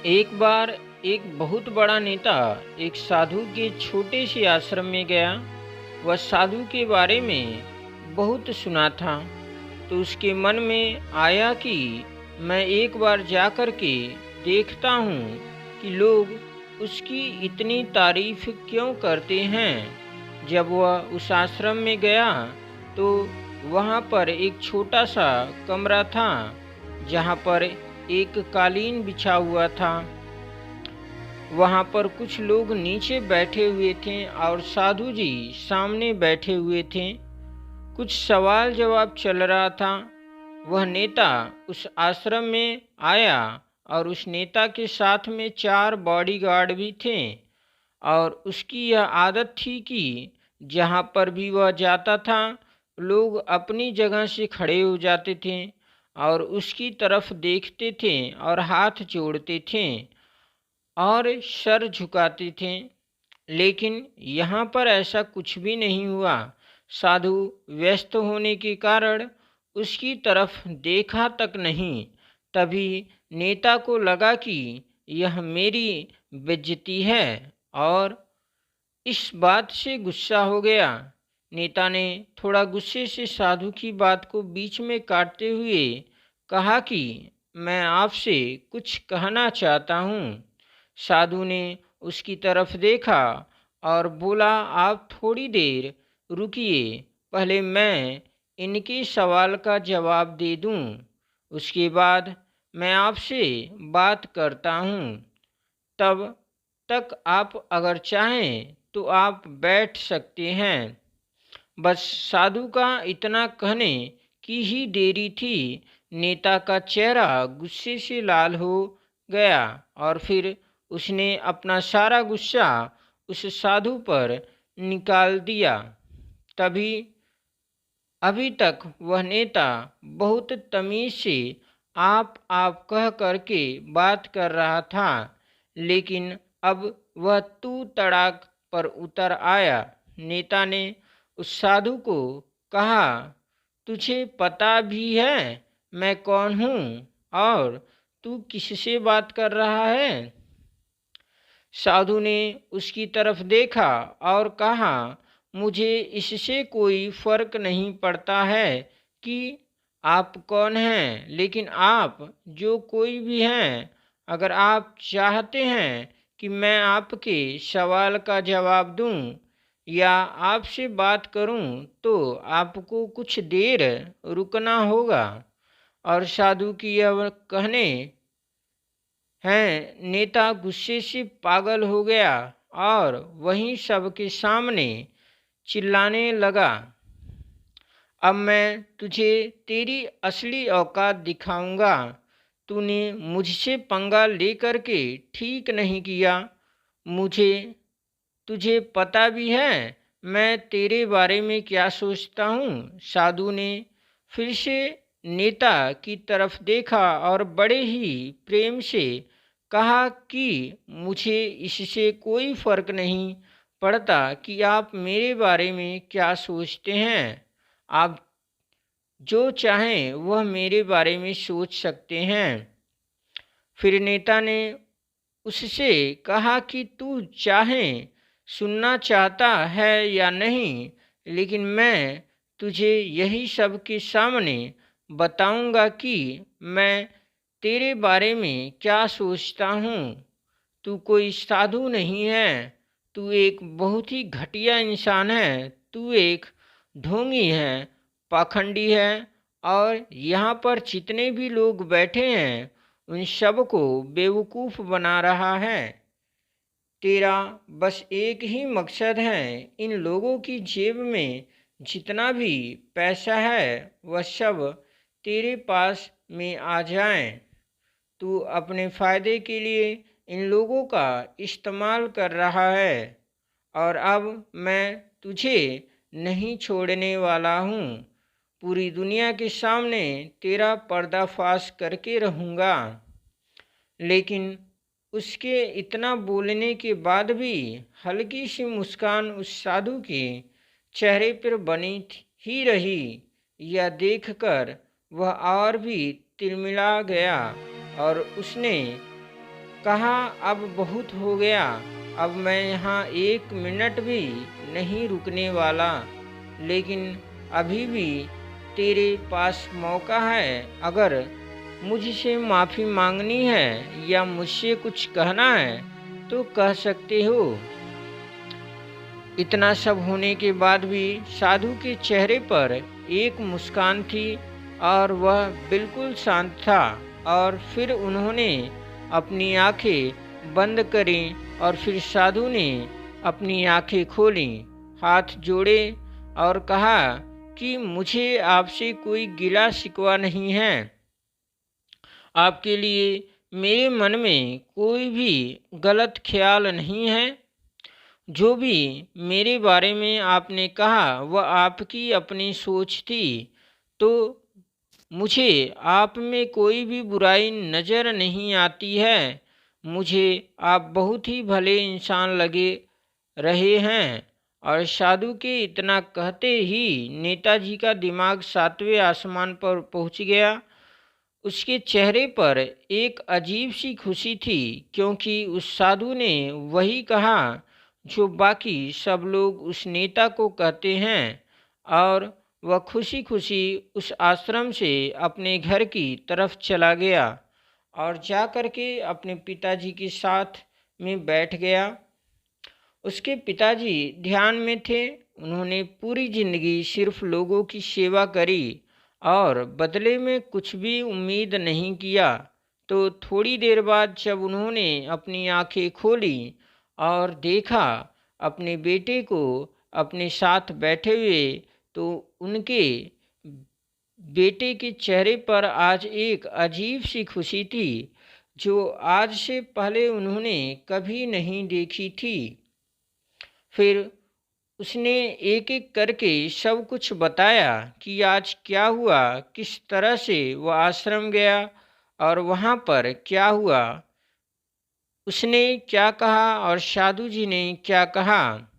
एक बार एक बहुत बड़ा नेता एक साधु के छोटे से आश्रम में गया। वह साधु के बारे में बहुत सुना था, तो उसके मन में आया कि मैं एक बार जाकर के देखता हूँ कि लोग उसकी इतनी तारीफ क्यों करते हैं। जब वह उस आश्रम में गया तो वहाँ पर एक छोटा सा कमरा था, जहाँ पर एक कालीन बिछा हुआ था। वहाँ पर कुछ लोग नीचे बैठे हुए थे और साधु जी सामने बैठे हुए थे। कुछ सवाल जवाब चल रहा था। वह नेता उस आश्रम में आया और उस नेता के साथ में 4 बॉडीगार्ड भी थे। और उसकी यह आदत थी कि जहाँ पर भी वह जाता था, लोग अपनी जगह से खड़े हो जाते थे और उसकी तरफ देखते थे और हाथ जोड़ते थे और सर झुकाते थे। लेकिन यहाँ पर ऐसा कुछ भी नहीं हुआ। साधु व्यस्त होने के कारण उसकी तरफ देखा तक नहीं। तभी नेता को लगा कि यह मेरी बेइज्जती है और इस बात से गुस्सा हो गया। नेता ने थोड़ा गुस्से से साधु की बात को बीच में काटते हुए कहा कि मैं आपसे कुछ कहना चाहता हूँ। साधु ने उसकी तरफ देखा और बोला, आप थोड़ी देर रुकिए, पहले मैं इनके सवाल का जवाब दे दूं, उसके बाद मैं आपसे बात करता हूँ। तब तक आप अगर चाहें तो आप बैठ सकते हैं। बस साधु का इतना कहने की ही देरी थी। नेता का चेहरा गुस्से से लाल हो गया और फिर उसने अपना सारा गुस्सा उस साधु पर निकाल दिया। तभी अभी तक वह नेता बहुत तमीज से आप कह करके बात कर रहा था, लेकिन अब वह तू तड़ाक पर उतर आया। नेता ने उस साधु को कहा, तुझे पता भी है मैं कौन हूँ और तू किससे बात कर रहा है? साधु ने उसकी तरफ देखा और कहा, मुझे इससे कोई फर्क नहीं पड़ता है कि आप कौन हैं, लेकिन आप जो कोई भी हैं, अगर आप चाहते हैं कि मैं आपके सवाल का जवाब दूं या आपसे बात करूं, तो आपको कुछ देर रुकना होगा। और साधु की यह कहने हैं नेता गुस्से से पागल हो गया और वहीं सबके सामने चिल्लाने लगा, अब मैं तुझे तेरी असली औकात दिखाऊंगा। तूने मुझसे पंगा लेकर के ठीक नहीं किया। मुझे तुझे पता भी है मैं तेरे बारे में क्या सोचता हूँ। साधु ने फिर से नेता की तरफ देखा और बड़े ही प्रेम से कहा कि मुझे इससे कोई फर्क नहीं पड़ता कि आप मेरे बारे में क्या सोचते हैं। आप जो चाहें वह मेरे बारे में सोच सकते हैं। फिर नेता ने उससे कहा कि तू चाहे सुनना चाहता है या नहीं, लेकिन मैं तुझे यही सब के सामने बताऊंगा कि मैं तेरे बारे में क्या सोचता हूँ। तू कोई साधु नहीं है, तू एक बहुत ही घटिया इंसान है। तू एक ढोंगी है, पाखंडी है और यहाँ पर जितने भी लोग बैठे हैं उन सब को बेवकूफ़ बना रहा है। तेरा बस एक ही मकसद है, इन लोगों की जेब में जितना भी पैसा है वह सब तेरे पास में आ जाए। तू अपने फ़ायदे के लिए इन लोगों का इस्तेमाल कर रहा है और अब मैं तुझे नहीं छोड़ने वाला हूँ। पूरी दुनिया के सामने तेरा पर्दाफाश करके रहूँगा। लेकिन उसके इतना बोलने के बाद भी हल्की सी मुस्कान उस साधु के चेहरे पर बनी ही रही। यह देखकर वह और भी तिलमिला गया और उसने कहा, अब बहुत हो गया, अब मैं यहाँ 1 मिनट भी नहीं रुकने वाला। लेकिन अभी भी तेरे पास मौका है। अगर मुझसे माफ़ी मांगनी है या मुझसे कुछ कहना है तो कह सकते हो। इतना सब होने के बाद भी साधु के चेहरे पर एक मुस्कान थी और वह बिल्कुल शांत था। और फिर उन्होंने अपनी आंखें बंद करीं और फिर साधु ने अपनी आंखें खोलीं, हाथ जोड़े और कहा कि मुझे आपसे कोई गिला शिकवा नहीं है। आपके लिए मेरे मन में कोई भी गलत ख्याल नहीं है। जो भी मेरे बारे में आपने कहा वह आपकी अपनी सोच थी। तो मुझे आप में कोई भी बुराई नज़र नहीं आती है। मुझे आप बहुत ही भले इंसान लगे रहे हैं। और साधु के इतना कहते ही नेताजी का दिमाग 7वें आसमान पर पहुंच गया। उसके चेहरे पर एक अजीब सी खुशी थी, क्योंकि उस साधु ने वही कहा जो बाकी सब लोग उस नेता को कहते हैं। और वह खुशी खुशी उस आश्रम से अपने घर की तरफ चला गया और जा कर के अपने पिताजी के साथ में बैठ गया। उसके पिताजी ध्यान में थे। उन्होंने पूरी जिंदगी सिर्फ लोगों की सेवा करी और बदले में कुछ भी उम्मीद नहीं किया। तो थोड़ी देर बाद जब उन्होंने अपनी आंखें खोली और देखा अपने बेटे को अपने साथ बैठे हुए, तो उनके बेटे के चेहरे पर आज एक अजीब सी खुशी थी जो आज से पहले उन्होंने कभी नहीं देखी थी। फिर उसने एक एक करके सब कुछ बताया कि आज क्या हुआ, किस तरह से वह आश्रम गया और वहाँ पर क्या हुआ, उसने क्या कहा और साधु जी ने क्या कहा।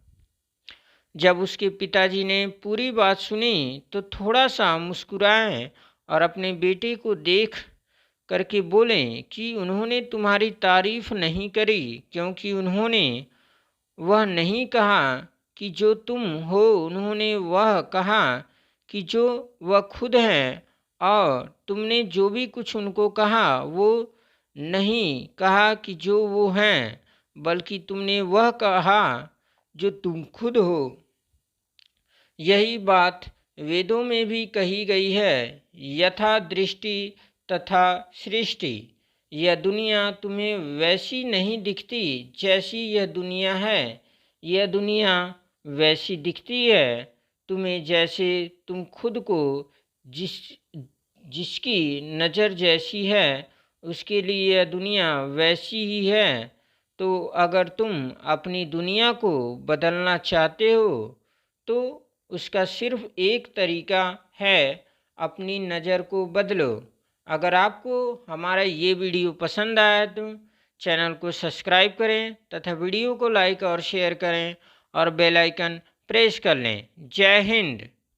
जब उसके पिताजी ने पूरी बात सुनी तो थोड़ा सा मुस्कुराए और अपने बेटे को देख करके बोले कि उन्होंने तुम्हारी तारीफ नहीं करी, क्योंकि उन्होंने वह नहीं कहा कि जो तुम हो, उन्होंने वह कहा कि जो वह खुद हैं। और तुमने जो भी कुछ उनको कहा वो नहीं कहा कि जो वो हैं, बल्कि तुमने वह कहा जो तुम खुद हो। यही बात वेदों में भी कही गई है, यथा दृष्टि तथा सृष्टि। यह दुनिया तुम्हें वैसी नहीं दिखती जैसी यह दुनिया है। यह दुनिया वैसी दिखती है तुम्हें जैसे तुम खुद को जिसकी नज़र जैसी है, उसके लिए यह दुनिया वैसी ही है। तो अगर तुम अपनी दुनिया को बदलना चाहते हो तो उसका सिर्फ एक तरीका है, अपनी नज़र को बदलो। अगर आपको हमारा ये वीडियो पसंद आया तो चैनल को सब्सक्राइब करें तथा वीडियो को लाइक और शेयर करें और बेल आइकन प्रेस कर लें। जय हिंद।